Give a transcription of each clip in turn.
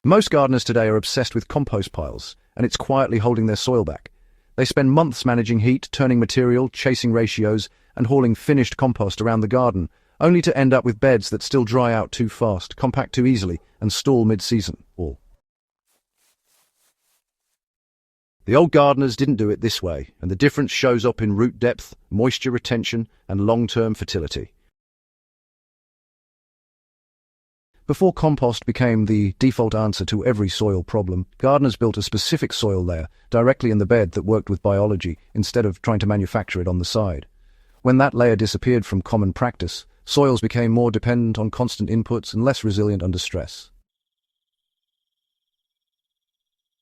Most gardeners today are obsessed with compost piles, and it's quietly holding their soil back. They spend months managing heat, turning material, chasing ratios, and hauling finished compost around the garden, only to end up with beds that still dry out too fast, compact too easily, and stall mid-season. The old gardeners didn't do it this way, and the difference shows up in root depth, moisture retention, and long-term fertility. Before compost became the default answer to every soil problem, gardeners built a specific soil layer directly in the bed that worked with biology instead of trying to manufacture it on the side. When that layer disappeared from common practice, soils became more dependent on constant inputs and less resilient under stress.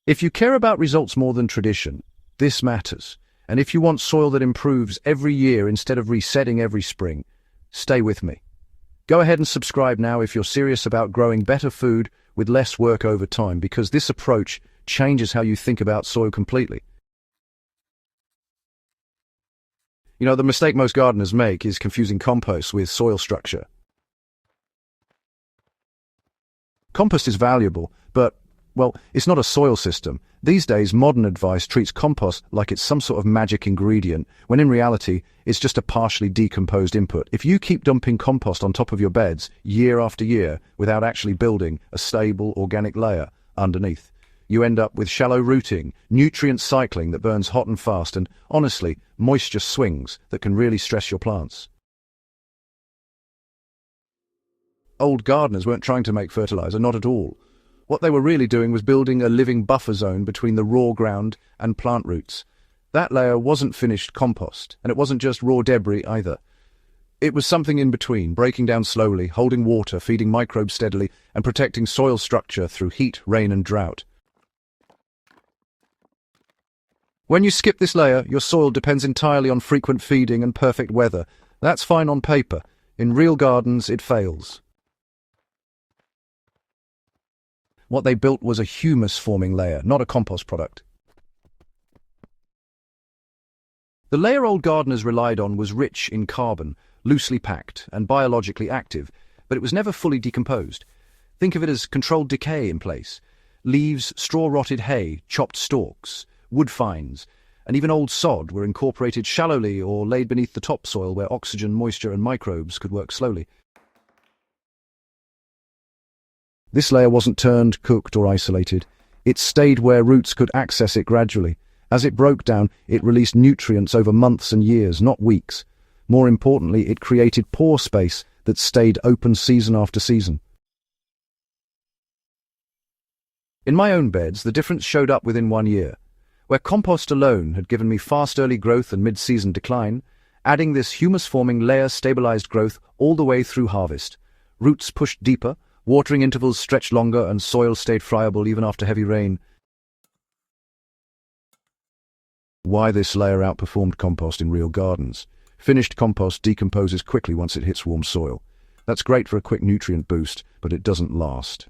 If you care about results more than tradition, this matters. And if you want soil that improves every year instead of resetting every spring, stay with me. Go ahead and subscribe now if you're serious about growing better food with less work over time, because this approach changes how you think about soil completely. The mistake most gardeners make is confusing compost with soil structure. Compost is valuable, but it's not a soil system. These days, modern advice treats compost like it's some sort of magic ingredient, when in reality, it's just a partially decomposed input. If you keep dumping compost on top of your beds year after year without actually building a stable organic layer underneath, you end up with shallow rooting, nutrient cycling that burns hot and fast, and honestly, moisture swings that can really stress your plants. Old gardeners weren't trying to make fertilizer, not at all. What they were really doing was building a living buffer zone between the raw ground and plant roots. That layer wasn't finished compost, and it wasn't just raw debris either. It was something in between, breaking down slowly, holding water, feeding microbes steadily, and protecting soil structure through heat, rain, and drought. When you skip this layer, your soil depends entirely on frequent feeding and perfect weather. That's fine on paper. In real gardens, it fails. What they built was a humus-forming layer, not a compost product. The layer old gardeners relied on was rich in carbon, loosely packed, and biologically active, but it was never fully decomposed. Think of it as controlled decay in place. Leaves, straw-rotted hay, chopped stalks, wood fines, and even old sod were incorporated shallowly or laid beneath the topsoil where oxygen, moisture, and microbes could work slowly. This layer wasn't turned, cooked, or isolated. It stayed where roots could access it gradually. As it broke down, it released nutrients over months and years, not weeks. More importantly, it created pore space that stayed open season after season. In my own beds, the difference showed up within 1 year. Where compost alone had given me fast early growth and mid-season decline, adding this humus-forming layer stabilized growth all the way through harvest. Roots pushed deeper, watering intervals stretched longer, and soil stayed friable even after heavy rain. Why this layer outperformed compost in real gardens. Finished compost decomposes quickly once it hits warm soil. That's great for a quick nutrient boost, but it doesn't last.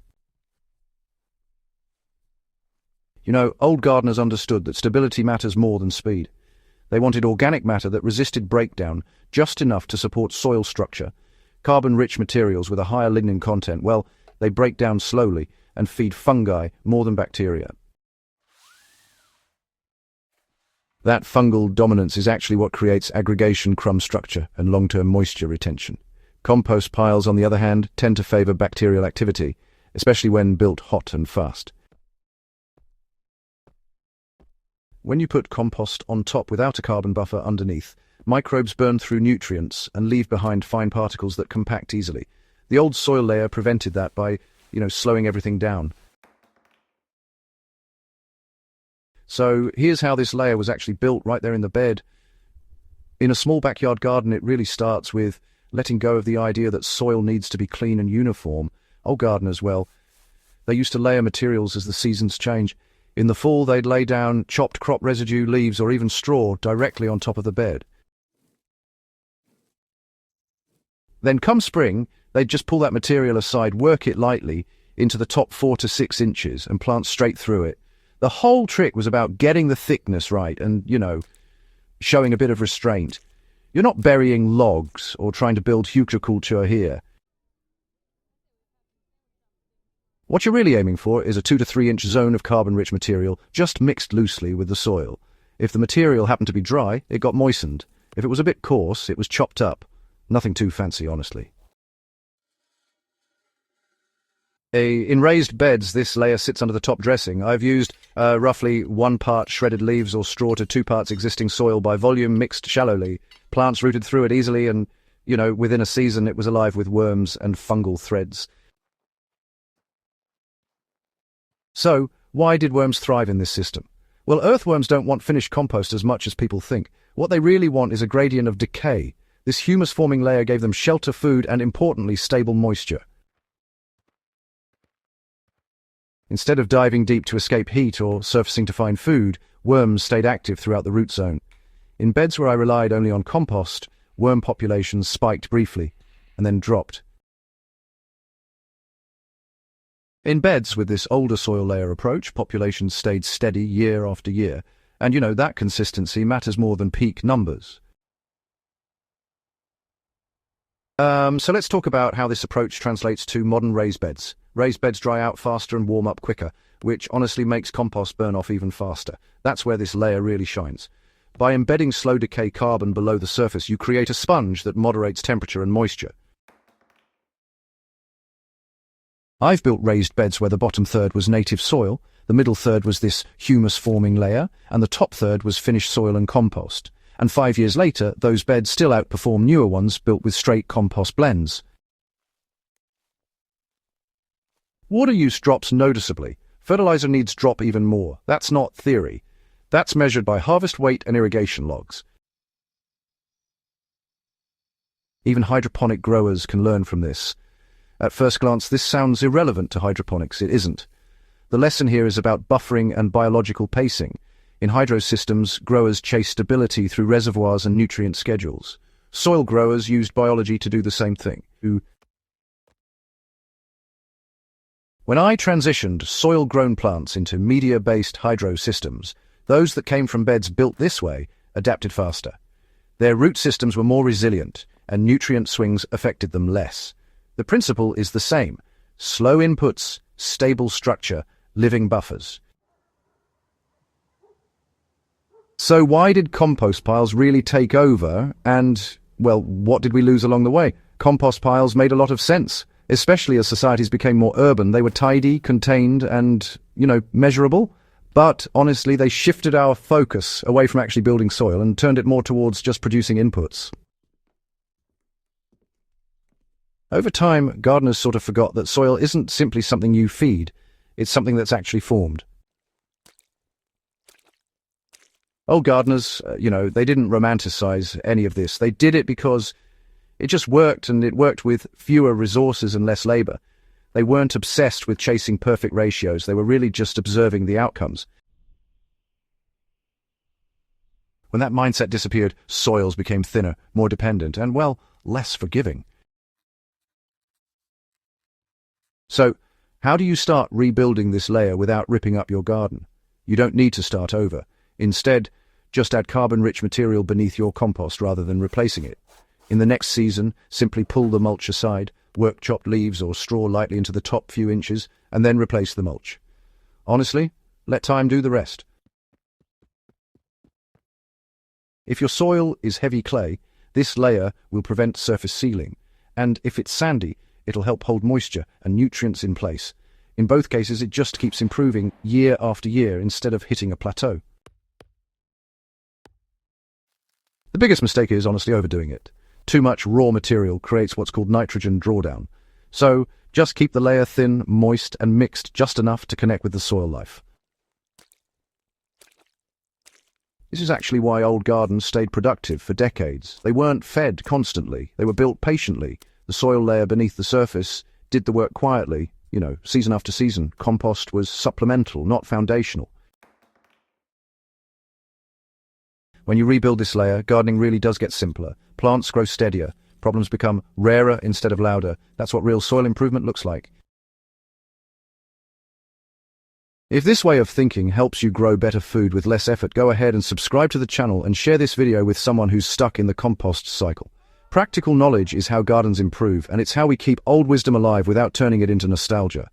Old gardeners understood that stability matters more than speed. They wanted organic matter that resisted breakdown just enough to support soil structure. Carbon-rich materials with a higher lignin content, they break down slowly and feed fungi more than bacteria. That fungal dominance is actually what creates aggregation crumb structure and long-term moisture retention. Compost piles, on the other hand, tend to favor bacterial activity, especially when built hot and fast. When you put compost on top without a carbon buffer underneath, microbes burn through nutrients and leave behind fine particles that compact easily. The old soil layer prevented that by, slowing everything down. So here's how this layer was actually built right there in the bed. In a small backyard garden, it really starts with letting go of the idea that soil needs to be clean and uniform. Old gardeners, they used to layer materials as the seasons change. In the fall, they'd lay down chopped crop residue, leaves, or even straw directly on top of the bed. Then come spring, they'd just pull that material aside, work it lightly into the top 4 to 6 inches and plant straight through it. The whole trick was about getting the thickness right and, showing a bit of restraint. You're not burying logs or trying to build hugelkultur here. What you're really aiming for is a 2 to 3 inch zone of carbon-rich material just mixed loosely with the soil. If the material happened to be dry, it got moistened. If it was a bit coarse, it was chopped up. Nothing too fancy, honestly. In raised beds, this layer sits under the top dressing. I've used roughly 1 part shredded leaves or straw to 2 parts existing soil by volume, mixed shallowly. Plants rooted through it easily and, within a season it was alive with worms and fungal threads. So, why did worms thrive in this system? Well, earthworms don't want finished compost as much as people think. What they really want is a gradient of decay. This humus-forming layer gave them shelter, food, and, importantly, stable moisture. Instead of diving deep to escape heat or surfacing to find food, worms stayed active throughout the root zone. In beds where I relied only on compost, worm populations spiked briefly, and then dropped. In beds with this older soil layer approach, populations stayed steady year after year, and that consistency matters more than peak numbers. So let's talk about how this approach translates to modern raised beds. Raised beds dry out faster and warm up quicker, which honestly makes compost burn off even faster. That's where this layer really shines. By embedding slow decay carbon below the surface, you create a sponge that moderates temperature and moisture. I've built raised beds where the bottom third was native soil, the middle third was this humus-forming layer, and the top third was finished soil and compost. And 5 years later, those beds still outperform newer ones built with straight compost blends. Water use drops noticeably. Fertilizer needs drop even more. That's not theory. That's measured by harvest weight and irrigation logs. Even hydroponic growers can learn from this. At first glance, this sounds irrelevant to hydroponics. It isn't. The lesson here is about buffering and biological pacing. In hydro systems, growers chase stability through reservoirs and nutrient schedules. Soil growers used biology to do the same thing. When I transitioned soil-grown plants into media-based hydro systems, those that came from beds built this way adapted faster. Their root systems were more resilient, and nutrient swings affected them less. The principle is the same: slow inputs, stable structure, living buffers. So why did compost piles really take over, and, well, what did we lose along the way? Compost piles made a lot of sense, especially as societies became more urban. They were tidy, contained, and, measurable. But, honestly, they shifted our focus away from actually building soil and turned it more towards just producing inputs. Over time, gardeners sort of forgot that soil isn't simply something you feed, it's something that's actually formed. Old gardeners, they didn't romanticize any of this. They did it because it just worked, and it worked with fewer resources and less labor. They weren't obsessed with chasing perfect ratios. They were really just observing the outcomes. When that mindset disappeared, soils became thinner, more dependent, and, well, less forgiving. So, how do you start rebuilding this layer without ripping up your garden? You don't need to start over. Instead, just add carbon-rich material beneath your compost rather than replacing it. In the next season, simply pull the mulch aside, work chopped leaves or straw lightly into the top few inches, and then replace the mulch. Honestly, let time do the rest. If your soil is heavy clay, this layer will prevent surface sealing, and if it's sandy, it'll help hold moisture and nutrients in place. In both cases, it just keeps improving year after year instead of hitting a plateau. The biggest mistake is honestly overdoing it. Too much raw material creates what's called nitrogen drawdown. So, just keep the layer thin, moist, and mixed just enough to connect with the soil life. This is actually why old gardens stayed productive for decades. They weren't fed constantly. They were built patiently. The soil layer beneath the surface did the work quietly, season after season. Compost was supplemental, not foundational. When you rebuild this layer, gardening really does get simpler. Plants grow steadier. Problems become rarer instead of louder. That's what real soil improvement looks like. If this way of thinking helps you grow better food with less effort, go ahead and subscribe to the channel and share this video with someone who's stuck in the compost cycle. Practical knowledge is how gardens improve, and it's how we keep old wisdom alive without turning it into nostalgia.